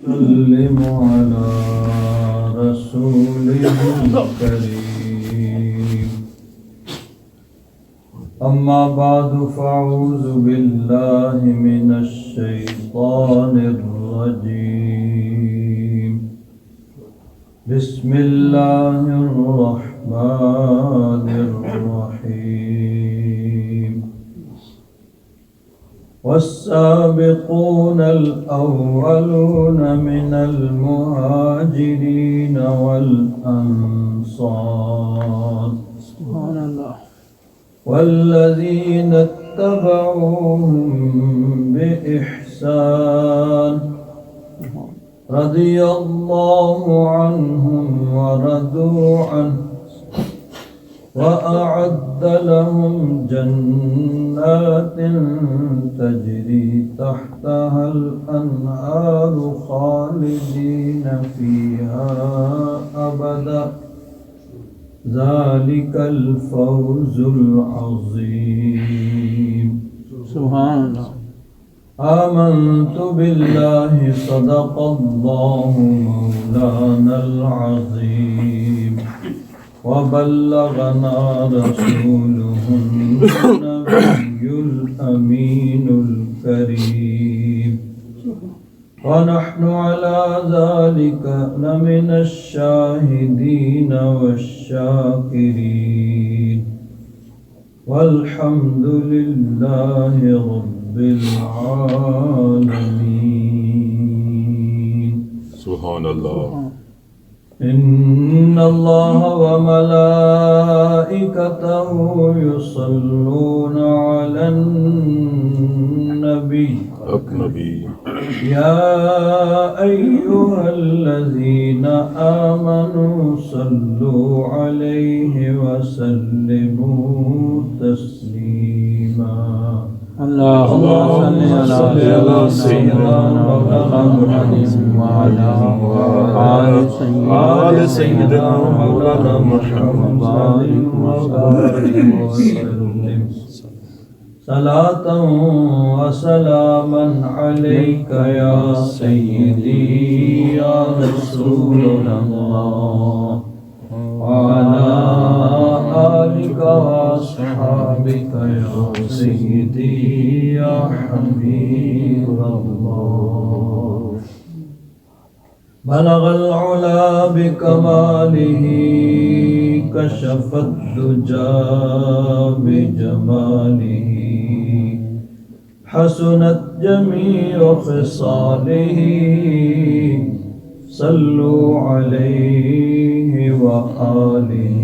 سلم على رسوله الكريم أما بعد فأعوذ بالله من الشيطان الرجيم بسم الله الرحمن الرحيم والسابقون الأولون من المهاجرين والأنصار والذين اتبعوهم بإحسان رضي الله عنهم ورضوا عنه وأعد لهم جنات تجري تحتها الأنهار خالدين فيها أبدا ذلك الفوز العظيم سبحان الله. آمنت بالله صدق الله مولانا العظيم وبلغنا رسوله النبي الأمين الكريم ونحن على ذلك لمن الشاهدين والشاكرين والحمد لله رب العالمين. سبحان الله. إن الله وملائكته يصلون على النبي يا أيها الذين آمنوا صلوا عليه وسلموا تسليما. اللهم صل على سيدنا محمد وعلى آل سيدنا مولانا محمد وبارك وسلم صلاة وسلاما عليك يا سيدي يا رسول الله وعلى آلك وأصحابك يا سيدي يا حبيب الله. بلغ العلا بكماله كشف الدجى بجماله حسنت جميع خصاله صلوا عليه وآله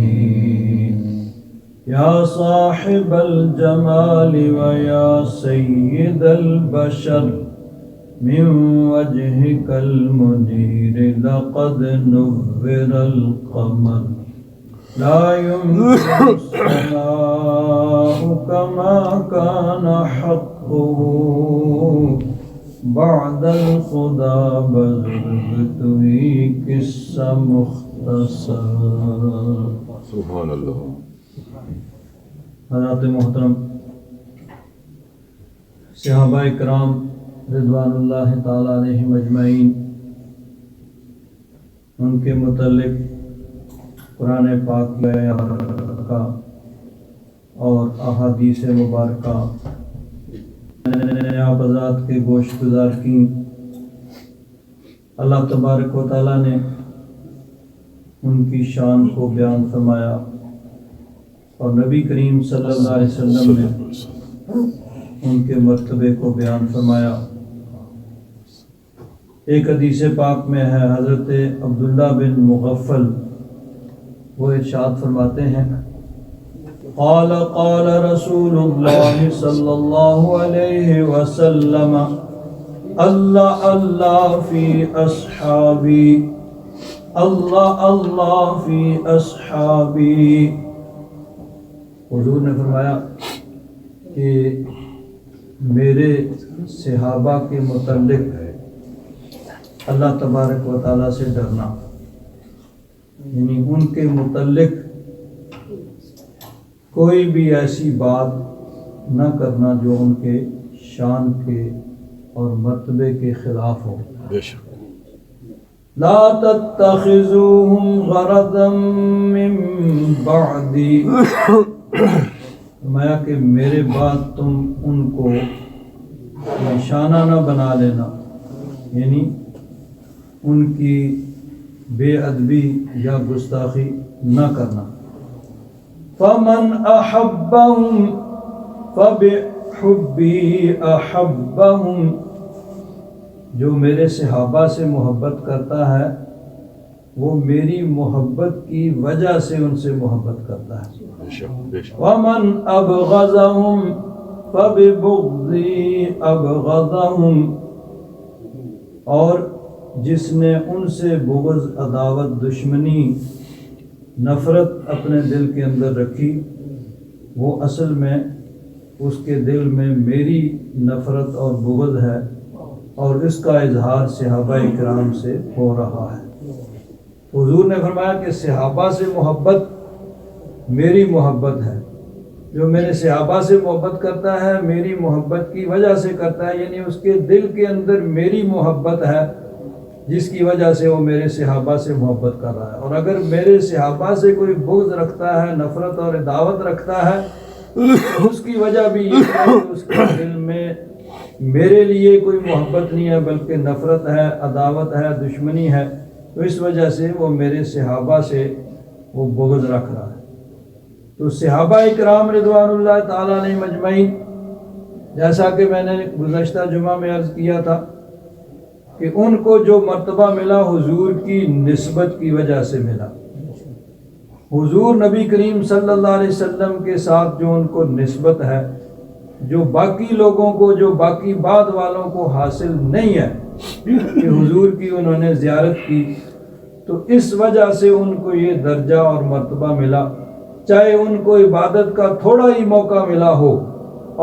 يا صاحب الجمال ويا سيد البشر من وجهك المنير لقد نور القمر لا يمكن السماء كما كان حقه بعد الخدا بذلته قصة مختصر. سبحان اللہ. حضرات محترم صحابہ کرام رضوان اللہ تعالیٰ علیہم اجمعین، ان کے متعلق قرآن پاک کا اور احادیث مبارکہ آپ حضرات کے گوشت گزار کی. اللہ تبارک و تعالیٰ نے ان کی شان کو بیان فرمایا اور نبی کریم صلی اللہ علیہ وسلم نے ان کے مرتبے کو بیان فرمایا. ایک حدیث پاک میں ہے، حضرت عبداللہ بن مغفل وہ ارشاد فرماتے ہیں، قال قال رسول اللہ صلی اللہ علیہ وسلم اللہ اللہ فی اصحابی اللہ اللہ فی اصحابی. حضور نے فرمایا کہ میرے صحابہ کے متعلق اللہ تبارک و تعالیٰ سے ڈرنا، یعنی ان کے متعلق کوئی بھی ایسی بات نہ کرنا جو ان کے شان کے اور مرتبے کے خلاف ہو. بے شک. لا تتخذوهم غرضا من بعدی، فرمایا کہ میرے بعد تم ان کو نشانہ نہ بنا لینا، یعنی ان کی بے ادبی یا گستاخی نہ کرنا۔ فمن احبهم فبحبی احبهم، جو میرے صحابہ سے محبت کرتا ہے وہ میری محبت کی وجہ سے ان سے محبت کرتا ہے۔ بے شک بے شک۔ ومن ابغضهم فببغضی ابغضهم، اور جس نے ان سے بغض، عداوت، دشمنی، نفرت اپنے دل کے اندر رکھی، وہ اصل میں اس کے دل میں میری نفرت اور بغض ہے، اور اس کا اظہار صحابہ کرام سے ہو رہا ہے۔ حضور نے فرمایا کہ صحابہ سے محبت میری محبت ہے، جو میرے صحابہ سے محبت کرتا ہے میری محبت کی وجہ سے کرتا ہے، یعنی اس کے دل کے اندر میری محبت ہے جس کی وجہ سے وہ میرے صحابہ سے محبت کر رہا ہے۔ اور اگر میرے صحابہ سے کوئی بغض رکھتا ہے، نفرت اور عداوت رکھتا ہے، تو اس کی وجہ بھی یہ ہے کہ اس کے دل میں میرے لیے کوئی محبت نہیں ہے بلکہ نفرت ہے، عداوت ہے، دشمنی ہے، تو اس وجہ سے وہ میرے صحابہ سے وہ بغض رکھ رہا ہے۔ تو صحابہ اکرام رضوان اللہ تعالیٰ علیہم اجمعین، جیسا کہ میں نے گزشتہ جمعہ میں عرض کیا تھا کہ ان کو جو مرتبہ ملا حضور کی نسبت کی وجہ سے ملا۔ حضور نبی کریم صلی اللہ علیہ وسلم کے ساتھ جو ان کو نسبت ہے، جو باقی لوگوں کو، جو باقی بعد والوں کو حاصل نہیں ہے کہ حضور کی انہوں نے زیارت کی، تو اس وجہ سے ان کو یہ درجہ اور مرتبہ ملا، چاہے ان کو عبادت کا تھوڑا ہی موقع ملا ہو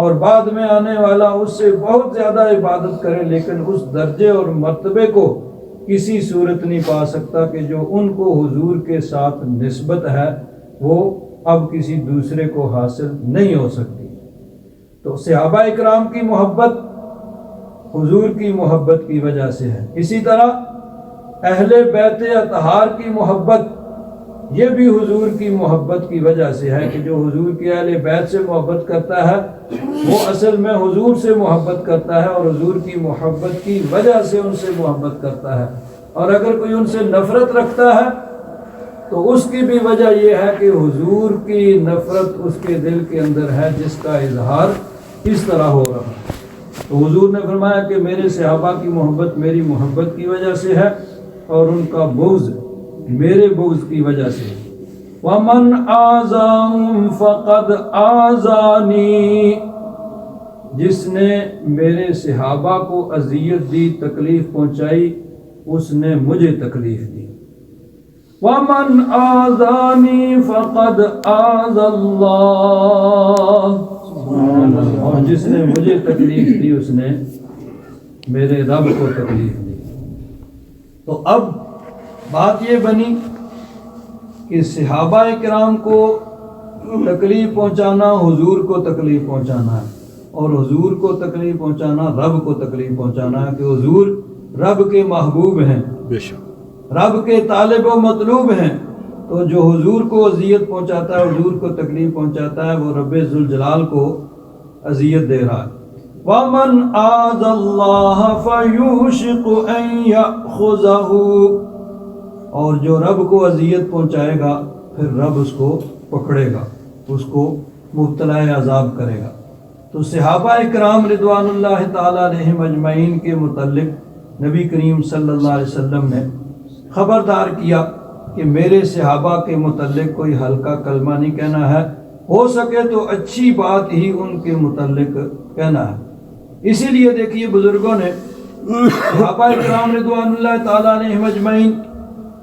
اور بعد میں آنے والا اس سے بہت زیادہ عبادت کرے، لیکن اس درجے اور مرتبے کو کسی صورت نہیں پا سکتا کہ جو ان کو حضور کے ساتھ نسبت ہے وہ اب کسی دوسرے کو حاصل نہیں ہو سکتی۔ تو صحابہ اکرام کی محبت حضور کی محبت کی وجہ سے ہے۔ اسی طرح اہل بیت اطہار کی محبت یہ بھی حضور کی محبت کی وجہ سے ہے کہ جو حضور کی اہل بیت سے محبت کرتا ہے وہ اصل میں حضور سے محبت کرتا ہے اور حضور کی محبت کی وجہ سے ان سے محبت کرتا ہے، اور اگر کوئی ان سے نفرت رکھتا ہے تو اس کی بھی وجہ یہ ہے کہ حضور کی نفرت اس کے دل کے اندر ہے جس کا اظہار اس طرح ہو رہا ہے۔ تو حضور نے فرمایا کہ میرے صحابہ کی محبت میری محبت کی وجہ سے ہے اور ان کا بغض میرے بغض کی وجہ سے۔ وَمَنْ آذَاهُمْ فَقَدْ آذَانِي، جس نے میرے صحابہ کو اذیت دی، تکلیف پہنچائی، اس نے مجھے تکلیف دی۔ وَمَنْ آذَانِي فَقَدْ آذَى اللَّهُ، اور جس نے مجھے تکلیف دی اس نے میرے رب کو تکلیف دی۔ تو اب بات یہ بنی کہ صحابہ کرام کو تکلیف پہنچانا حضور کو تکلیف پہنچانا ہے، اور حضور کو تکلیف پہنچانا رب کو تکلیف پہنچانا ہے، کہ حضور رب کے محبوب ہیں، بے شک رب کے طالب و مطلوب ہیں، تو جو حضور کو اذیت پہنچاتا ہے، حضور کو تکلیف پہنچاتا ہے، وہ رب ذوالجلال کو اذیت دے رہا ہے۔ وَمَنْ آذَى اللَّهَ فَيُوشِكُ أَنْ يَأْخُذَهُ، اور جو رب کو اذیت پہنچائے گا پھر رب اس کو پکڑے گا، اس کو مبتلا عذاب کرے گا۔ تو صحابہ اکرام رضوان اللہ تعالیٰ علیہم اجمعین کے متعلق نبی کریم صلی اللہ علیہ وسلم نے خبردار کیا کہ میرے صحابہ کے متعلق کوئی ہلکا کلمہ نہیں کہنا ہے، ہو سکے تو اچھی بات ہی ان کے متعلق کہنا ہے۔ اسی لیے دیکھیے بزرگوں نے صحابہ اکرام رضوان اللہ تعالیٰ علیہم اجمعین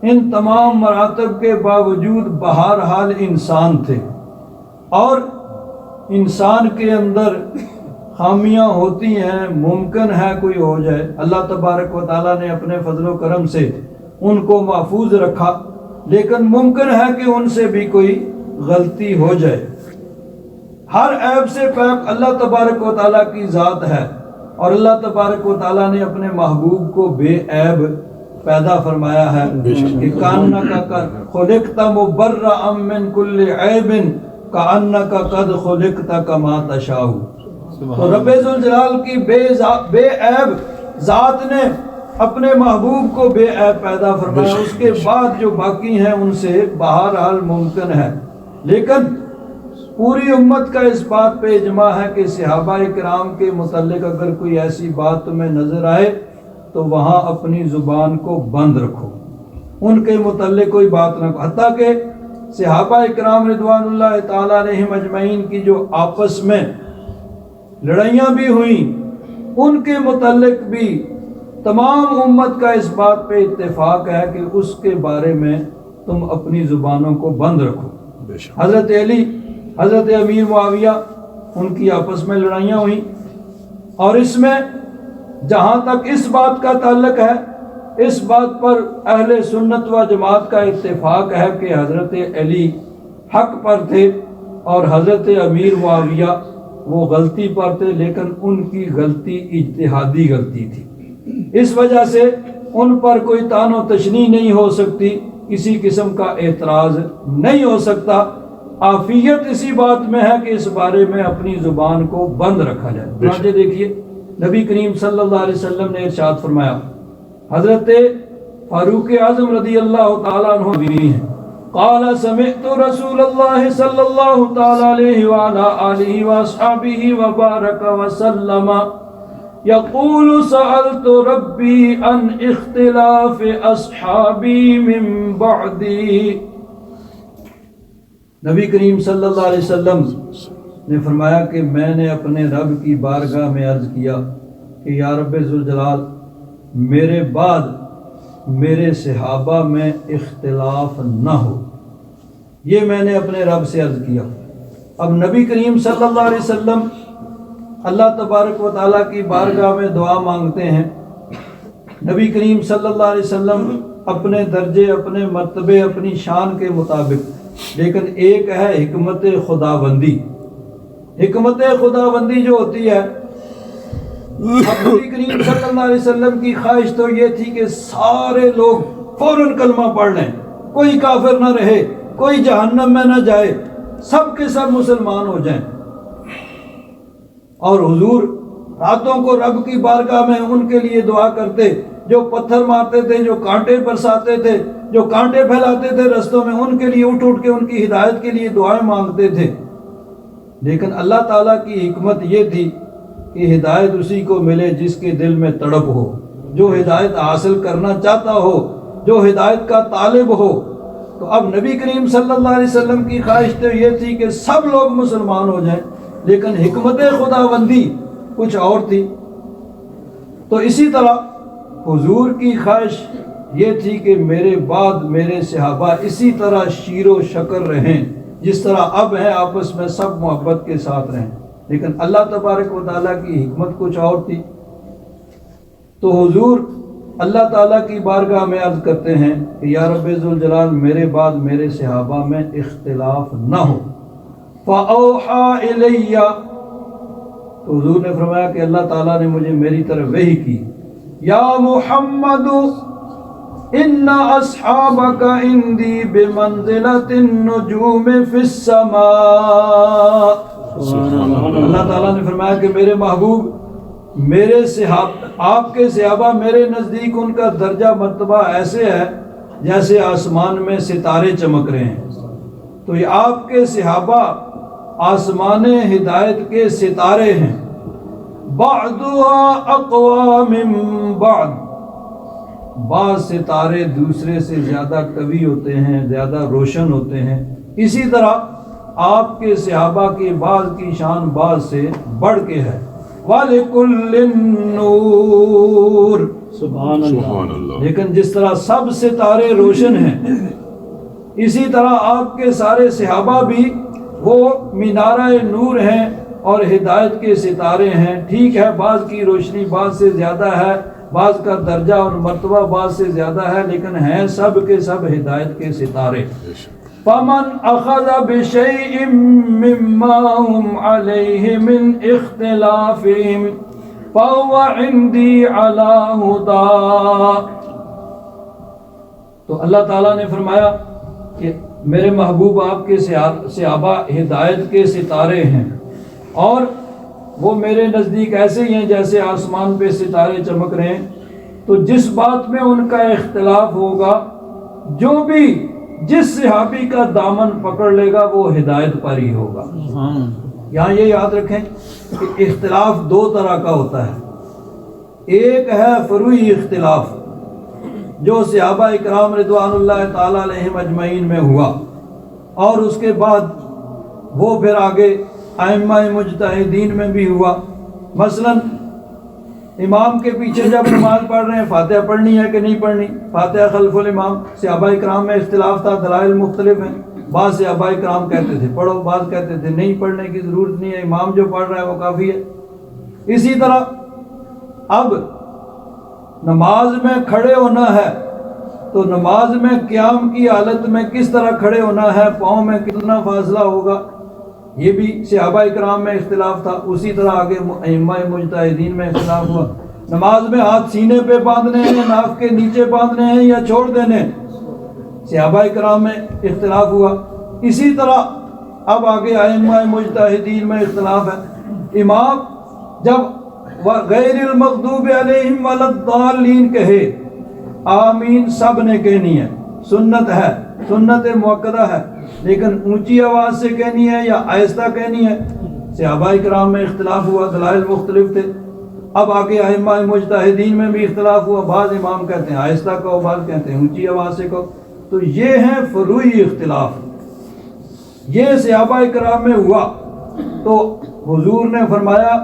ان تمام مراتب کے باوجود بہرحال انسان تھے، اور انسان کے اندر خامیاں ہوتی ہیں، ممکن ہے کوئی ہو جائے، اللہ تبارک و تعالیٰ نے اپنے فضل و کرم سے ان کو محفوظ رکھا، لیکن ممکن ہے کہ ان سے بھی کوئی غلطی ہو جائے۔ ہر عیب سے پاک اللہ تبارک و تعالیٰ کی ذات ہے، اور اللہ تبارک و تعالیٰ نے اپنے محبوب کو بے عیب پیدا فرمایا ہے کہ کانک خلقت مبرأ من کل عیب کانک قد خلقت کما تشاء. تو رب ذوالجلال کی بے عیب ذات نے اپنے محبوب کو بے عیب پیدا فرمایا. اس کے بعد جو باقی ہیں ان سے بہرحال ممکن ہے. لیکن پوری امت کا اس بات پہ اجماع ہے کہ صحابہ کرام کے متعلق اگر کوئی ایسی بات تمہیں نظر آئے تو وہاں اپنی زبان کو بند رکھو، ان کے متعلق کوئی بات نہ. حتیٰ کہ صحابہ کرام رضوان اللہ تعالیٰ علیہم اجمعین کی جو آپس میں لڑائیاں بھی ہوئیں ان کے متعلق بھی تمام امت کا اس بات پہ اتفاق ہے کہ اس کے بارے میں تم اپنی زبانوں کو بند رکھو. حضرت علی، حضرت امیر معاویہ، ان کی آپس میں لڑائیاں ہوئیں، اور اس میں جہاں تک اس بات کا تعلق ہے اس بات پر اہل سنت و جماعت کا اتفاق ہے کہ حضرت علی حق پر تھے اور حضرت امیر معاویہ وہ غلطی پر تھے، لیکن ان کی غلطی اجتہادی غلطی تھی. اس وجہ سے ان پر کوئی طعن و تشنیع نہیں ہو سکتی، کسی قسم کا اعتراض نہیں ہو سکتا. عافیت اسی بات میں ہے کہ اس بارے میں اپنی زبان کو بند رکھا جائے. چنانچہ دیکھیے نبی کریم صلی اللہ علیہ وسلم نے ارشاد فرمایا، حضرت فاروق اعظم رضی اللہ تعالیٰ عنہ بھی ہیں، قال سمعت رسول اللہ صلی اللہ تعالیٰ علیہ وعلا آلہ واصحابہ وبارک وسلم یقول سألت ربی عن اختلاف اصحابی من بعدی. نبی کریم صلی اللہ علیہ وسلم نے فرمایا کہ میں نے اپنے رب کی بارگاہ میں عرض کیا کہ یا رب ذوالجلال میرے بعد میرے صحابہ میں اختلاف نہ ہو. یہ میں نے اپنے رب سے عرض کیا. اب نبی کریم صلی اللہ علیہ وسلم اللہ تبارک و تعالیٰ کی بارگاہ میں دعا مانگتے ہیں. نبی کریم صلی اللہ علیہ وسلم اپنے درجے، اپنے مرتبے، اپنی شان کے مطابق، لیکن ایک ہے حکمت خداوندی. حکمت خداوندی جو ہوتی ہے، اب نبی کریم صلی اللہ علیہ وسلم کی خواہش تو یہ تھی کہ سارے لوگ فوراً کلمہ پڑھ لیں، کوئی کافر نہ رہے، کوئی جہنم میں نہ جائے، سب کے سب مسلمان ہو جائیں. اور حضور راتوں کو رب کی بارگاہ میں ان کے لیے دعا کرتے جو پتھر مارتے تھے، جو کانٹے برساتے تھے، جو کانٹے پھیلاتے تھے رستوں میں، ان کے لیے اٹھ اٹھ کے ان کی ہدایت کے لیے دعائیں مانگتے تھے. لیکن اللہ تعالیٰ کی حکمت یہ تھی کہ ہدایت اسی کو ملے جس کے دل میں تڑپ ہو، جو ہدایت حاصل کرنا چاہتا ہو، جو ہدایت کا طالب ہو. تو اب نبی کریم صلی اللہ علیہ وسلم کی خواہش تو یہ تھی کہ سب لوگ مسلمان ہو جائیں، لیکن حکمت خداوندی کچھ اور تھی. تو اسی طرح حضور کی خواہش یہ تھی کہ میرے بعد میرے صحابہ اسی طرح شیر و شکر رہیں، جس طرح اب ہیں، آپس میں سب محبت کے ساتھ رہیں. لیکن اللہ تبارک و تعالیٰ کی حکمت کچھ اور تھی. تو حضور اللہ تعالیٰ کی بارگاہ میں عرض کرتے ہیں کہ یا رب ذوالجلال میرے بعد میرے صحابہ میں اختلاف نہ ہو. فَأَوْحَى إِلَيَّ، تو حضور نے فرمایا کہ اللہ تعالیٰ نے مجھے میری طرف وحی کی، یا محمد ان اصحابک عندی بمنزلۃ النجوم فی السماء. اللہ تعالیٰ نے فرمایا کہ میرے محبوب، میرے آپ کے صحابہ میرے نزدیک ان کا درجہ مرتبہ ایسے ہے جیسے آسمان میں ستارے چمک رہے ہیں. تو یہ آپ کے صحابہ آسمان ہدایت کے ستارے ہیں. بعضها اقوى من بعض، بعض ستارے دوسرے سے زیادہ قوی ہوتے ہیں، زیادہ روشن ہوتے ہیں. اسی طرح آپ کے صحابہ کی بعض کی شان بعض سے بڑھ کے ہے. وَلِكُلٍّ نُّورٌ، سبحان اللہ. لیکن جس طرح سب ستارے روشن ہیں اسی طرح آپ کے سارے صحابہ بھی وہ مینارہ نور ہیں اور ہدایت کے ستارے ہیں. ٹھیک ہے بعض کی روشنی بعض سے زیادہ ہے، بعض کا درجہ اور مرتبہ بعض سے زیادہ ہے، لیکن ہیں سب کے سب ہدایت کے ستارے. فَمَنْ أَخَذَ بِشَيْءٍ مِّمَّا هُمْ عَلَيْهِ مِنْ اخْتِلَافِهِمْ فَهُوَ عِنْدِي عَلَى هُدَىٰ. تو اللہ تعالیٰ نے فرمایا کہ میرے محبوب آپ کے صحابہ ہدایت کے ستارے ہیں، اور وہ میرے نزدیک ایسے ہی ہیں جیسے آسمان پہ ستارے چمک رہے ہیں۔ تو جس بات میں ان کا اختلاف ہوگا، جو بھی جس صحابی کا دامن پکڑ لے گا وہ ہدایت پر ہی ہوگا۔ یہاں یہ یاد رکھیں کہ اختلاف دو طرح کا ہوتا ہے، ایک ہے فروعی اختلاف جو صحابہ اکرام رضوان اللہ تعالیٰ علیہم اجمعین میں ہوا، اور اس کے بعد وہ پھر آگے ائمہ مجتہدین میں بھی ہوا۔ مثلا امام کے پیچھے جب نماز پڑھ رہے ہیں فاتحہ پڑھنی ہے کہ نہیں پڑھنی، فاتحہ خلف الامام، صحابہ اکرام میں اختلاف تھا، دلائل مختلف ہیں، بعض صحابہ اکرام کہتے تھے پڑھو، بعض کہتے تھے نہیں پڑھنے کی ضرورت نہیں ہے، امام جو پڑھ رہا ہے وہ کافی ہے۔ اسی طرح اب نماز میں کھڑے ہونا ہے تو نماز میں قیام کی حالت میں کس طرح کھڑے ہونا ہے، پاؤں میں کتنا فاصلہ ہوگا، یہ بھی صحابہ اکرام میں اختلاف تھا۔ اسی طرح آگے ائمہ مجتہدین میں اختلاف ہوا، نماز میں ہاتھ سینے پہ باندھنے ہیں، ناف کے نیچے باندھنے ہیں یا چھوڑ دینے، صحابہ اکرام میں اختلاف ہوا۔ اسی طرح اب آگے ائمہ مجتہدین میں اختلاف ہے۔ امام جب غیر المغضوب علیہم ولا الضالین کہے، آمین سب نے کہنی ہے، سنت ہے، سنت مؤکدہ ہے، لیکن اونچی آواز سے کہنی ہے یا آہستہ کہنی ہے، صحابہ اکرام میں اختلاف ہوا، دلائل مختلف تھے۔ اب آگے ائمہ مجتہدین میں بھی اختلاف ہوا، بعض امام کہتے ہیں آہستہ کہو، بعض کہتے ہیں اونچی آواز سے کہو۔ تو یہ ہیں فروعی اختلاف، یہ صحابہ اکرام میں ہوا۔ تو حضور نے فرمایا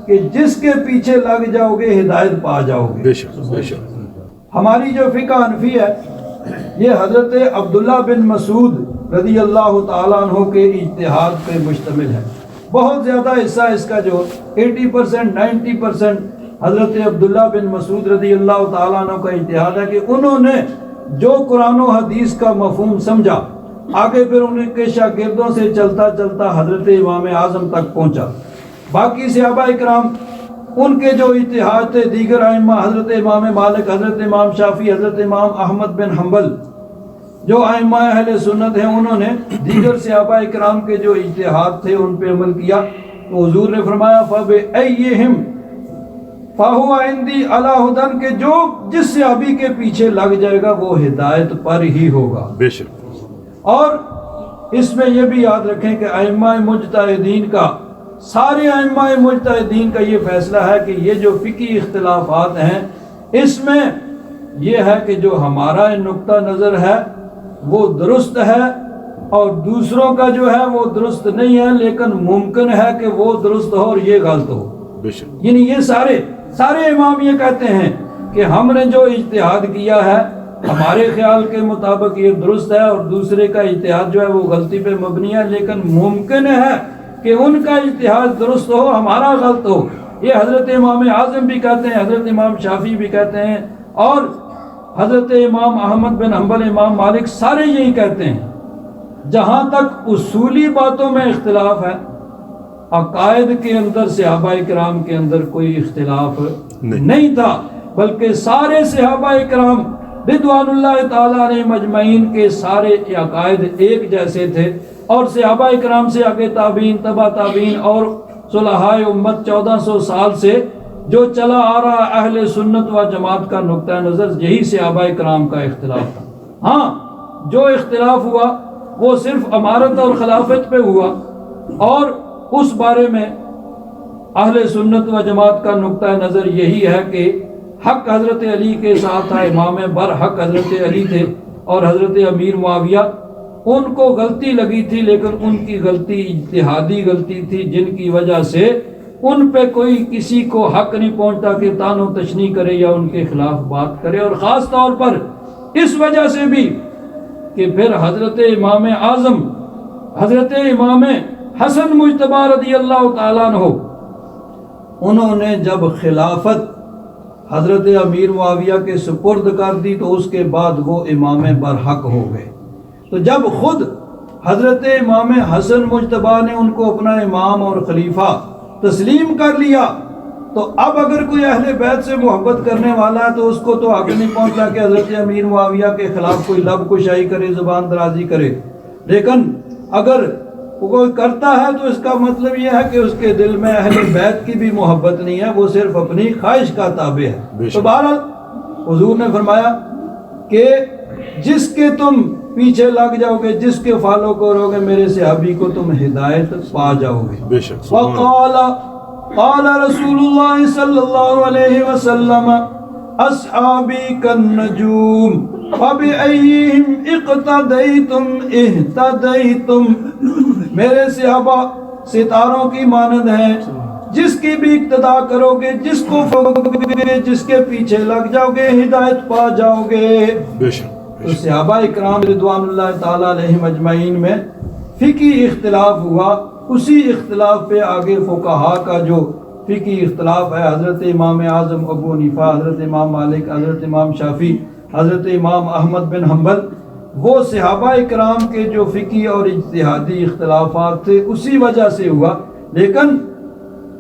کہ جس کے پیچھے لگ جاؤ گے ہدایت پا جاؤ گے۔ بے شک بے شک۔ ہماری جو فقہ حنفی ہے یہ حضرت عبداللہ بن مسعود رضی اللہ تعالیٰ عنہ کے اجتہاد پہ مشتمل ہے۔ بہت زیادہ حصہ اس کا جو 80% 90% حضرت عبداللہ بن مسعود رضی اللہ تعالیٰ عنہ کا اجتہاد ہے کہ انہوں نے جو قرآن و حدیث کا مفہوم سمجھا، آگے پھر ان کے شاگردوں سے چلتا چلتا حضرت امام اعظم تک پہنچا۔ باقی صحابہ اکرام ان کے جو اجتہاد تھے، دیگر ائمہ حضرت امام مالک، حضرت امام شافعی، حضرت امام احمد بن حنبل جو ائمہ اہل سنت ہیں، انہوں نے دیگر صحابہ اکرام کے جو اجتہاد تھے ان پہ عمل کیا۔ تو حضور نے فرمایا فَبِأَيِّهِمْ فَهُوَ عِنْدِي عَلَىٰ هُدًى کہ جو جس صحابی کے پیچھے لگ جائے گا وہ ہدایت پر ہی ہوگا۔ بے شک۔ اور اس میں یہ بھی یاد رکھیں کہ ائمہ مجتہدین کا، سارے ائمہ مجتہدین کا یہ فیصلہ ہے کہ یہ جو فقہی اختلافات ہیں اس میں یہ ہے کہ جو ہمارا نقطہ نظر ہے وہ درست ہے اور دوسروں کا جو ہے وہ درست نہیں ہے، لیکن ممکن ہے کہ وہ درست ہو اور یہ غلط ہو۔ بے شک۔ یعنی یہ سارے امام یہ کہتے ہیں کہ ہم نے جو اجتہاد کیا ہے ہمارے خیال کے مطابق یہ درست ہے اور دوسرے کا اجتہاد جو ہے وہ غلطی پہ مبنی ہے، لیکن ممکن ہے کہ ان کا اجتہاد درست ہو، ہمارا غلط ہو۔ یہ حضرت امام اعظم بھی کہتے ہیں، حضرت امام شافعی بھی کہتے ہیں، اور حضرت امام احمد بن حنبل، امام مالک، سارے یہی کہتے ہیں۔ جہاں تک اصولی باتوں میں اختلاف ہے، عقائد کے اندر صحابہ اکرام کے اندر کوئی اختلاف نہیں تھا، بلکہ سارے صحابہ اکرام رضوان اللہ تعالیٰ علیہ مجمعین کے سارے عقائد ایک جیسے تھے، اور صحابہ اکرام سے آگے تابعین، تبع تابعین اور صلحاء امت 1400 سال سے جو چلا آ رہا اہل سنت و جماعت کا نقطہ نظر یہی صحابہ اکرام کا اختلاف تھا۔ ہاں جو اختلاف ہوا وہ صرف امارت اور خلافت پہ ہوا، اور اس بارے میں اہل سنت و جماعت کا نقطہ نظر یہی ہے کہ حق حضرت علی کے ساتھ تھا، امام برحق حضرت علی تھے، اور حضرت امیر معاویہ ان کو غلطی لگی تھی، لیکن ان کی غلطی اجتہادی غلطی تھی، جن کی وجہ سے ان پہ کوئی کسی کو حق نہیں پہنچتا کہ تان و تشنیع کرے یا ان کے خلاف بات کرے، اور خاص طور پر اس وجہ سے بھی کہ پھر حضرت امام اعظم حضرت امام حسن مجتبی رضی اللہ تعالیٰ عنہ انہوں نے جب خلافت حضرت امیر معاویہ کے سپرد کر دی تو اس کے بعد وہ امام برحق ہو گئے۔ تو جب خود حضرت امام حسن مجتبی نے ان کو اپنا امام اور خلیفہ تسلیم کر لیا تو اب اگر کوئی اہل بیت سے محبت کرنے والا ہے تو اس کو تو حق نہیں پہنچتا کہ حضرت امیر معاویہ کے خلاف کوئی لب کشائی کرے، زبان درازی کرے، لیکن اگر کوئی کرتا ہے تو اس کا مطلب یہ ہے کہ اس کے دل میں اہل بیت کی بھی محبت نہیں ہے، وہ صرف اپنی خواہش کا تابع ہے۔ تو بہرحال حضور نے فرمایا کہ جس کے تم پیچھے لگ جاؤ گے، جس کے فالو کرو گے، میرے صحابی کو تم ہدایت پا جاؤ گے۔ بے شک قال رسول اللہ صلی اللہ علیہ وسلم اصحابی کالنجوم فبأیہم اقتدیتم اہتدیتم، میرے صحابہ ستاروں کی مانند ہیں، جس کی بھی اقتداء کرو گے، جس کو جس کے پیچھے لگ جاؤ گے، ہدایت پا جاؤ گے۔ بے شک تو صحابہ اکرام رضوان اللہ تعالی علیہم اجمعین میں فقہی اختلاف ہوا، اسی اختلاف پہ آگے فقہا کا جو فقہی اختلاف ہے، حضرت امام اعظم ابو حنیفہ، حضرت امام مالک، حضرت امام شافعی، حضرت امام احمد بن حنبل، وہ صحابہ اکرام کے جو فقہی اور اجتہادی اختلافات تھے اسی وجہ سے ہوا، لیکن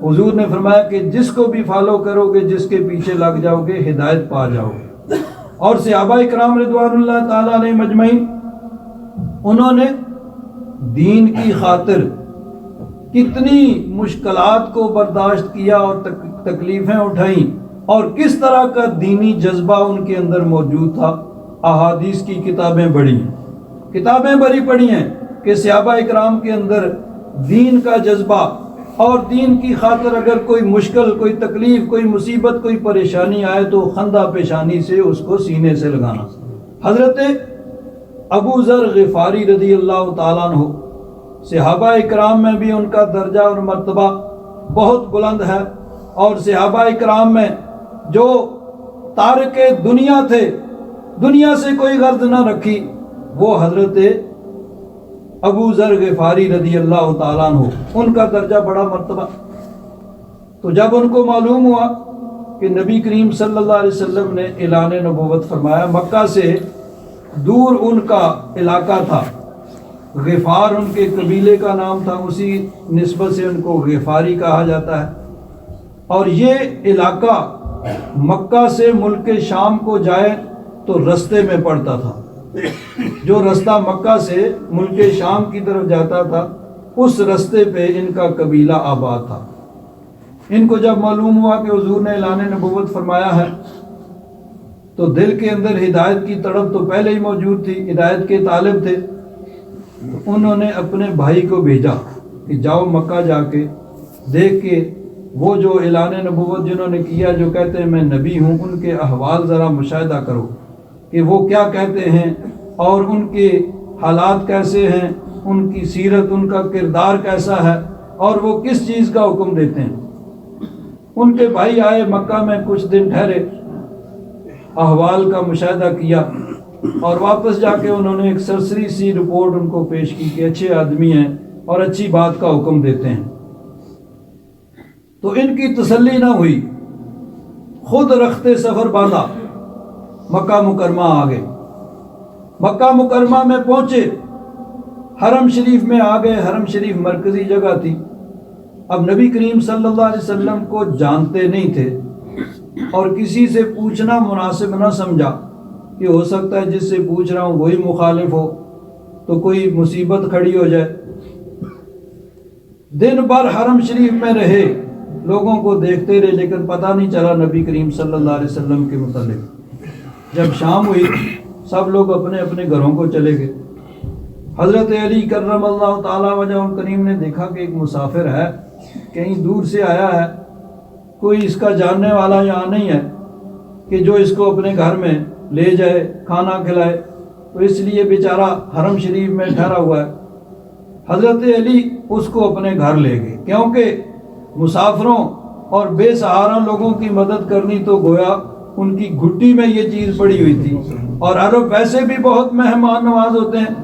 حضور نے فرمایا کہ جس کو بھی فالو کرو گے، جس کے پیچھے لگ جاؤ گے، ہدایت پا جاؤ گے۔ اور صحابہ اکرام رضوان اللہ تعالیٰ علیہ مجمعین، انہوں نے دین کی خاطر کتنی مشکلات کو برداشت کیا اور تکلیفیں اٹھائیں، اور کس طرح کا دینی جذبہ ان کے اندر موجود تھا۔ احادیث کی کتابیں بڑی پڑھی ہیں کہ صحابہ اکرام کے اندر دین کا جذبہ، اور دین کی خاطر اگر کوئی مشکل، کوئی تکلیف، کوئی مصیبت، کوئی پریشانی آئے تو خندہ پیشانی سے اس کو سینے سے لگانا۔ حضرت ابو ذر غفاری رضی اللہ تعالیٰ عنہ، صحابہ اکرام میں بھی ان کا درجہ اور مرتبہ بہت بلند ہے، اور صحابہ اکرام میں جو تارک دنیا تھے، دنیا سے کوئی غرض نہ رکھی، وہ حضرت ابو ذر غفاری رضی اللہ تعالیٰ عنہ، ان کا درجہ بڑا مرتبہ۔ تو جب ان کو معلوم ہوا کہ نبی کریم صلی اللہ علیہ وسلم نے اعلان نبوت فرمایا، مکہ سے دور ان کا علاقہ تھا، غفار ان کے قبیلے کا نام تھا، اسی نسبت سے ان کو غفاری کہا جاتا ہے، اور یہ علاقہ مکہ سے ملک شام کو جائے تو رستے میں پڑتا تھا، جو رستہ مکہ سے ملک شام کی طرف جاتا تھا اس رستے پہ ان کا قبیلہ آباد تھا۔ ان کو جب معلوم ہوا کہ حضور نے اعلان نبوت فرمایا ہے تو دل کے اندر ہدایت کی تڑپ تو پہلے ہی موجود تھی، ہدایت کے طالب تھے۔ انہوں نے اپنے بھائی کو بھیجا کہ جاؤ مکہ جا کے دیکھ کے وہ جو اعلان نبوت جنہوں نے کیا، جو کہتے ہیں میں نبی ہوں، ان کے احوال ذرا مشاہدہ کرو کہ وہ کیا کہتے ہیں اور ان کے حالات کیسے ہیں، ان کی سیرت، ان کا کردار کیسا ہے، اور وہ کس چیز کا حکم دیتے ہیں۔ ان کے بھائی آئے مکہ میں، کچھ دن ٹھہرے، احوال کا مشاہدہ کیا، اور واپس جا کے انہوں نے ایک سرسری سی رپورٹ ان کو پیش کی کہ اچھے آدمی ہیں اور اچھی بات کا حکم دیتے ہیں۔ تو ان کی تسلی نہ ہوئی، خود رخت سفر باندھا، مکہ مکرمہ آ گئے۔ مکہ مکرمہ میں پہنچے، حرم شریف میں آ گئے۔ حرم شریف مرکزی جگہ تھی۔ اب نبی کریم صلی اللہ علیہ وسلم کو جانتے نہیں تھے اور کسی سے پوچھنا مناسب نہ سمجھا کہ ہو سکتا ہے جس سے پوچھ رہا ہوں وہی مخالف ہو تو کوئی مصیبت کھڑی ہو جائے۔ دن بھر حرم شریف میں رہے، لوگوں کو دیکھتے رہے، لیکن پتہ نہیں چلا نبی کریم صلی اللہ علیہ وسلم کے متعلق۔ جب شام ہوئی سب لوگ اپنے اپنے گھروں کو چلے گئے۔ حضرت علی کرم اللہ تعالیٰ وجہ کریم نے دیکھا کہ ایک مسافر ہے، کہیں دور سے آیا ہے، کوئی اس کا جاننے والا یہاں نہیں ہے کہ جو اس کو اپنے گھر میں لے جائے، کھانا کھلائے، تو اس لیے بیچارہ حرم شریف میں ٹھہرا ہوا ہے۔ حضرت علی اس کو اپنے گھر لے گئے، کیونکہ مسافروں اور بے سہارا لوگوں کی مدد کرنی تو گویا ان کی گھٹی میں یہ چیز پڑی ہوئی تھی، اور عرب ویسے بھی بہت مہمان نواز ہوتے ہیں۔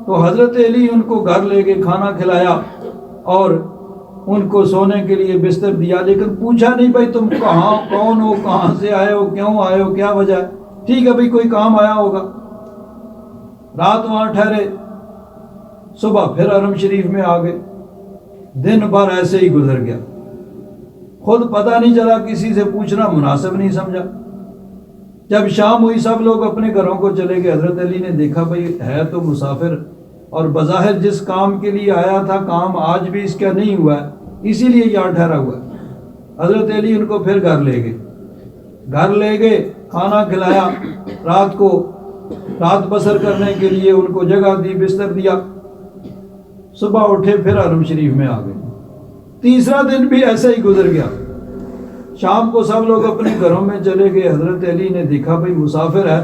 تو حضرت علی ان کو گھر لے گئے، کھانا کھلایا اور ان کو سونے کے لیے بستر دیا، لیکن پوچھا نہیں بھائی تم کہاں، کون ہو، کہاں سے آئے ہو، کیوں آئے ہو، کیا وجہ ہے۔ ٹھیک ہے بھائی کوئی کام آیا ہوگا۔ رات وہاں ٹھہرے، صبح پھر حرم شریف میں آ گئے۔ دن بھر ایسے ہی گزر گیا۔ خود پتہ نہیں چلا، کسی سے پوچھنا مناسب نہیں سمجھا۔ جب شام ہوئی سب لوگ اپنے گھروں کو چلے گئے، حضرت علی نے دیکھا بھئی ہے تو مسافر، اور بظاہر جس کام کے لیے آیا تھا کام آج بھی اس کا نہیں ہوا ہے، اسی لیے یہاں ٹھہرا ہوا ہے۔ حضرت علی ان کو پھر گھر لے گئے، کھانا کھلایا، رات کو رات بسر کرنے کے لیے ان کو جگہ دی، بستر دیا۔ صبح اٹھے پھر حرم شریف میں آ گئے۔ تیسرا دن بھی ایسا ہی گزر گیا، شام کو سب لوگ اپنے گھروں میں چلے گئے، حضرت علی نے دیکھا بھئی مسافر ہے۔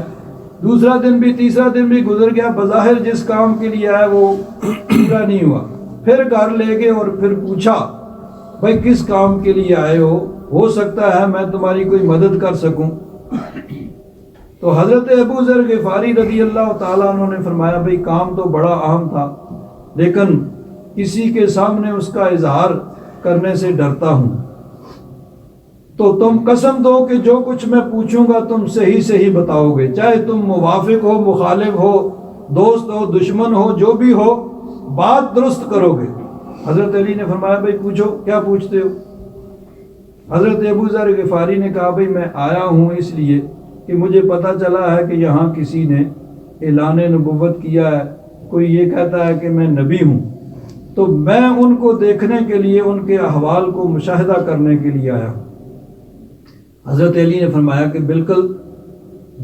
دوسرا دن بھی تیسرا دن بھی گزر گیا، بظاہر جس کام کے لیے آیا وہ پورا نہیں ہوا۔ پھر گھر لے گئے اور پھر پوچھا بھئی کس کام کے لیے آئے ہو سکتا ہے میں تمہاری کوئی مدد کر سکوں۔ تو حضرت ابو ذر غفاری رضی اللہ تعالیٰ عنہ نے فرمایا بھئی کام تو بڑا اہم تھا، لیکن کسی کے سامنے اس کا اظہار کرنے سے ڈرتا ہوں، تو تم قسم دو کہ جو کچھ میں پوچھوں گا تم صحیح بتاؤ گے، چاہے تم موافق ہو، مخالف ہو، دوست ہو، دشمن ہو، جو بھی ہو، بات درست کرو گے۔ حضرت علی نے فرمایا بھئی پوچھو، کیا پوچھتے ہو؟ حضرت ابو ذر غفاری نے کہا بھئی میں آیا ہوں اس لیے کہ مجھے پتہ چلا ہے کہ یہاں کسی نے اعلان نبوت کیا ہے، کوئی یہ کہتا ہے کہ میں نبی ہوں، تو میں ان کو دیکھنے کے لیے، ان کے احوال کو مشاہدہ کرنے کے لیے آیا ہوں۔ حضرت علی نے فرمایا کہ بالکل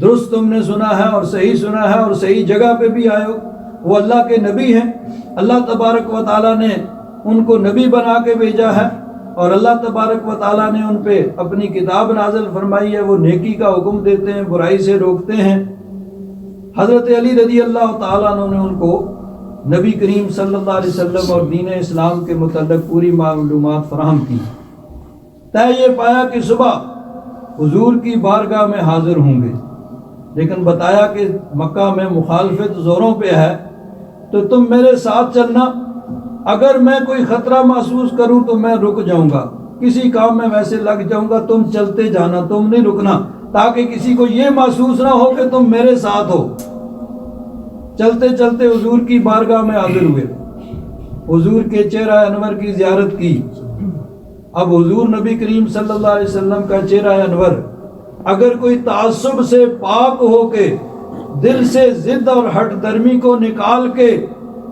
درست تم نے سنا ہے اور صحیح سنا ہے، اور صحیح جگہ پہ بھی آئے ہو۔ وہ اللہ کے نبی ہیں، اللہ تبارک و تعالیٰ نے ان کو نبی بنا کے بھیجا ہے، اور اللہ تبارک و تعالیٰ نے ان پہ اپنی کتاب نازل فرمائی ہے، وہ نیکی کا حکم دیتے ہیں، برائی سے روکتے ہیں۔ حضرت علی رضی اللہ تعالیٰ عنہ نے ان کو نبی کریم صلی اللہ علیہ وسلم اور دین اسلام کے متعلق پوری معلومات فراہم کی۔ طے یہ پایا کہ صبح حضور کی بارگاہ میں حاضر ہوں گے، لیکن بتایا کہ مکہ میں مخالفت زوروں پہ ہے، تو تم میرے ساتھ چلنا، اگر میں کوئی خطرہ محسوس کروں تو میں رک جاؤں گا، کسی کام میں ویسے لگ جاؤں گا، تم چلتے جانا، تم نہیں رکنا، تاکہ کسی کو یہ محسوس نہ ہو کہ تم میرے ساتھ ہو۔ چلتے چلتے حضور کی بارگاہ میں حاضر ہوئے، حضور کے چہرہ انور کی زیارت کی۔ اب حضور نبی کریم صلی اللہ علیہ وسلم کا چہرہ انور اگر کوئی تعصب سے پاک ہو کے، دل سے ضد اور ہٹ درمی کو نکال کے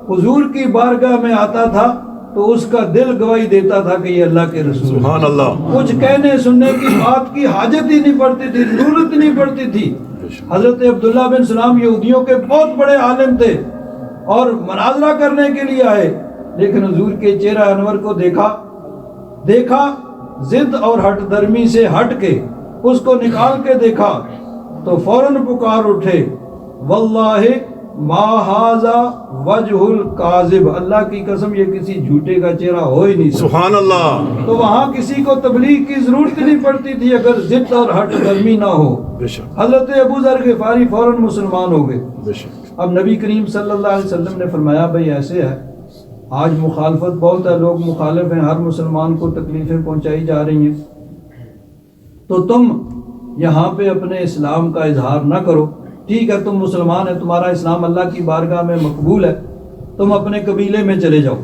حضور کی بارگاہ میں آتا تھا، تو اس کا دل گواہی دیتا تھا کہ یہ اللہ کے رسول، سبحان اللہ، کچھ کہنے سننے کی بات کی حاجت ہی نہیں پڑتی تھی، ضرورت نہیں پڑتی تھی۔ حضرت عبداللہ بن سلام یہودیوں کے بہت بڑے عالم تھے اور مناظرہ کرنے کے لیے آئے، لیکن حضور کے چہرہ انور کو دیکھا، ضد اور ہٹ درمی سے ہٹ کے اس کو نکال کے دیکھا، تو فوراً پکار اٹھے واللہ ما ھذا وجہ الکاذب، اللہ کی قسم یہ کسی جھوٹے کا چہرہ ہو ہی نہیں سکتا۔ سبحان اللہ، تو وہاں کسی کو تبلیغ کی ضرورت نہیں پڑتی تھی اگر ضد اور ہٹ درمی نہ ہو۔ بے شک، حضرت ابو ذر غفاری فوراً مسلمان ہو گئے۔ بے شک، اب نبی کریم صلی اللہ علیہ وسلم نے فرمایا بھئی ایسے ہے، آج مخالفت بہت ہے، لوگ مخالف ہیں، ہر مسلمان کو تکلیفیں پہنچائی جا رہی ہیں، تو تم یہاں پہ اپنے اسلام کا اظہار نہ کرو، ٹھیک ہے تم مسلمان ہیں، تمہارا اسلام اللہ کی بارگاہ میں مقبول ہے، تم اپنے قبیلے میں چلے جاؤ،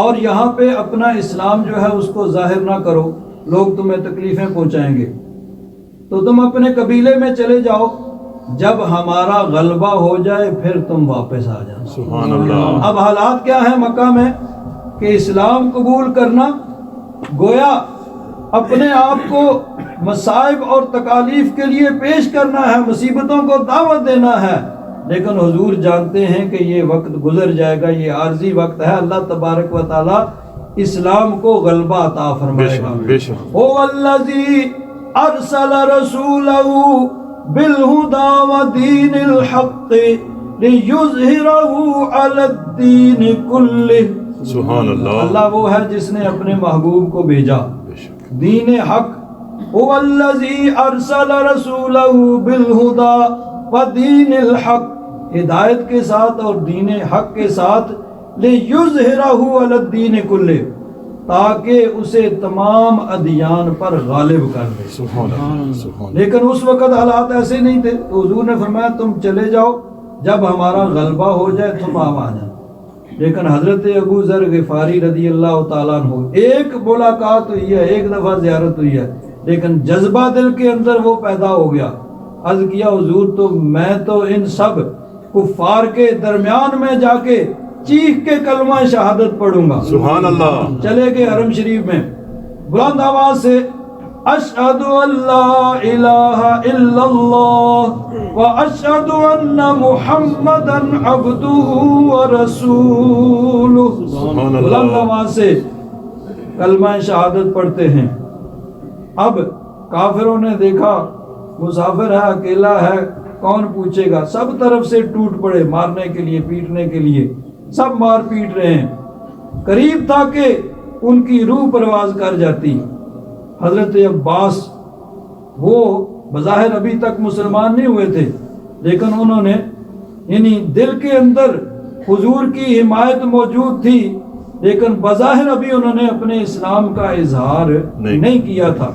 اور یہاں پہ اپنا اسلام جو ہے اس کو ظاہر نہ کرو، لوگ تمہیں تکلیفیں پہنچائیں گے، تو تم اپنے قبیلے میں چلے جاؤ، جب ہمارا غلبہ ہو جائے پھر تم واپس آ جاؤ۔ سبحان اللہ، اب حالات کیا ہیں مکہ میں کہ اسلام قبول کرنا گویا اپنے آپ کو مصائب اور تکالیف کے لیے پیش کرنا ہے، مصیبتوں کو دعوت دینا ہے، لیکن حضور جانتے ہیں کہ یہ وقت گزر جائے گا، یہ عارضی وقت ہے، اللہ تبارک و تعالی اسلام کو غلبہ عطا فرمائے گا۔ بے شک، هو الذی ارسل رسولہ بالہدی ودین الحق لیظہرہ علی الدین کلہ، سبحان اللہ، اللہ وہ ہے جس نے اپنے محبوب کو بھیجا بے شک، دین حق، هو الذی ارسل رسولہ بالہدی ودین الحق، ہدایت کے ساتھ اور دین حق کے ساتھ، لیظہرہ علی الدین کلہ، تاکہ اسے تمام ادیان پر غالب کر دے۔ سبحان اللہ، سبحان لیکن اس وقت حالات ایسے نہیں تھے، تو حضور نے فرمایا تم چلے جاؤ، جب ہمارا غلبہ ہو جائے تم آ جانا۔ لیکن حضرت ابو ذر غفاری رضی اللہ تعالیٰ عنہ ایک ملاقات ہوئی ہے، ایک دفعہ زیارت ہوئی ہے، لیکن جذبہ دل کے اندر وہ پیدا ہو گیا. عرض کیا حضور تو میں تو ان سب کفار کے درمیان میں جا کے چیخ کے کلمہ شہادت پڑھوں گا. سبحان اللہ. چلے گئے حرم شریف میں، بلند آواز سے اشہد ان لا الہ الا اللہ و اشہد ان محمدا عبدہ و رسولہ. سبحان اللہ. بلند آواز سے کلمہ شہادت پڑھتے ہیں. اب کافروں نے دیکھا مسافر ہے، اکیلا ہے، کون پوچھے گا، سب طرف سے ٹوٹ پڑے مارنے کے لیے، پیٹنے کے لیے، سب مار پیٹ رہے ہیں. قریب تھا کہ ان کی روح پرواز کر جاتی. حضرت عباس وہ بظاہر ابھی تک مسلمان نہیں ہوئے تھے، لیکن انہوں نے یعنی دل کے اندر حضور کی حمایت موجود تھی، لیکن بظاہر ابھی انہوں نے اپنے اسلام کا اظہار نہیں کیا تھا.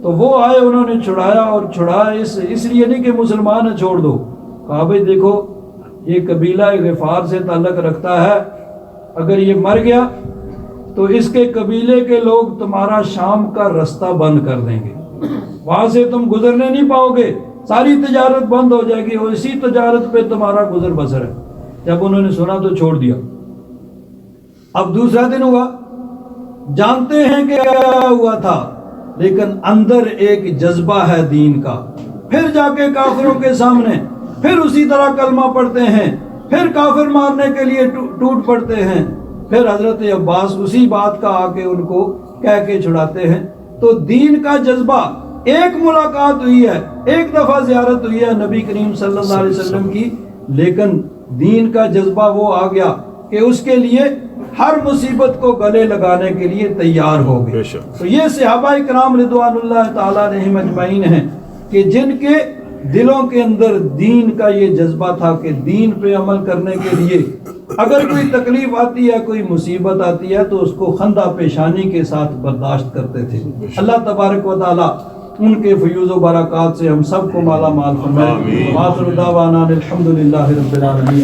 تو وہ آئے، انہوں نے چھڑایا، اور چھڑایا اس لیے نہیں کہ مسلمان ہے چھوڑ دو. کہا بھئی دیکھو یہ قبیلہ غفار سے تعلق رکھتا ہے، اگر یہ مر گیا تو اس کے قبیلے کے لوگ تمہارا شام کا رستہ بند کر دیں گے، وہاں سے تم گزرنے نہیں پاؤ گے، ساری تجارت بند ہو جائے گی اور اسی تجارت پہ تمہارا گزر بسر ہے. جب انہوں نے سنا تو چھوڑ دیا. اب دوسرا دن ہوا، جانتے ہیں کہ کیا ہوا تھا، لیکن اندر ایک جذبہ ہے دین کا. پھر جا کے کافروں کے سامنے پھر اسی طرح کلمہ پڑھتے ہیں، پھر کافر مارنے کے لیے ٹوٹ پڑتے ہیں. پھر حضرت عباس اسی بات کا آ کے ان کو کہہ کے چھڑاتے ہیں. تو دین کا جذبہ، ایک ملاقات ہوئی ہے، ایک دفعہ زیارت ہوئی ہے نبی کریم صلی اللہ علیہ وسلم کی، لیکن دین کا جذبہ وہ آ گیا کہ اس کے لیے ہر مصیبت کو گلے لگانے کے لیے تیار ہو گئے. تو یہ صحابہ کرام رضوان اللہ تعالیٰ علیہم اجمعین ہیں کہ جن کے دلوں کے اندر دین کا یہ جذبہ تھا کہ دین پہ عمل کرنے کے لیے اگر کوئی تکلیف آتی ہے، کوئی مصیبت آتی ہے تو اس کو خندہ پیشانی کے ساتھ برداشت کرتے تھے. اللہ تبارک و تعالیٰ ان کے فیوز و برکات سے ہم سب کو مالا مال فرمائے. وآخر دعوانا الحمدللہ رب العالمین.